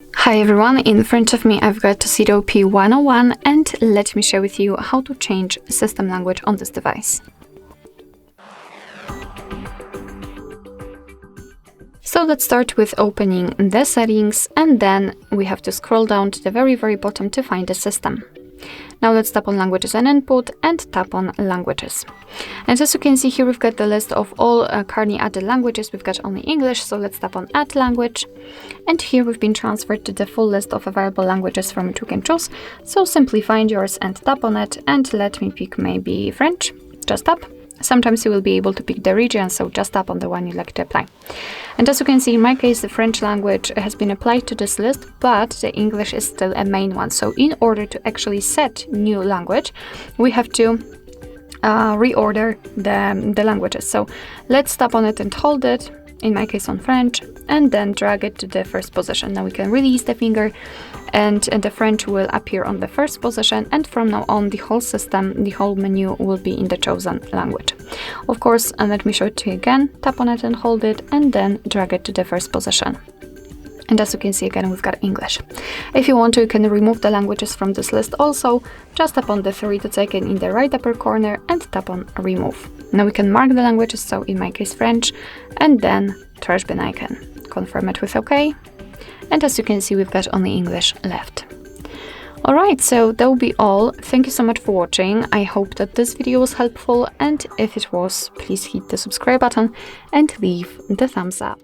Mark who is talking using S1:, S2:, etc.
S1: Hi everyone, in front of me I've got TOSCIDO P101 and let me share with you how to change system language on this device. So let's start with opening the settings, and then we have to scroll down to the very bottom to find the system. Now let's tap on languages and input and tap on languages. And as you can see here, we've got the list of all currently added languages. We've got only English, so let's tap on add language. And here we've been transferred to the full list of available languages from which you can choose. So simply find yours and tap on it, and let me pick maybe French. Just tap. Sometimes you will be able to pick the region, so just tap on the one you'd like to apply. And as you can see, in my case, the French language has been applied to this list, but the English is still a main one. So in order to actually set new language, we have to reorder the languages. So let's tap on it and hold it, in my case on French, and then drag it to the first position. Now we can release the finger, and the French will appear on the first position, and from now on the whole system, the whole menu will be in the chosen language. Of course, and let me show it to you again, tap on it and hold it, and then drag it to the first position. And as you can see, again, we've got English. If you want to, you can remove the languages from this list also. Just tap on the three dots icon in the right upper corner and tap on remove. Now we can mark the languages, so in my case French, and then trash bin icon. Confirm it with OK. And as you can see, we've got only English left. Alright, so that will be all. Thank you so much for watching. I hope that this video was helpful, and if it was, please hit the subscribe button and leave the thumbs up.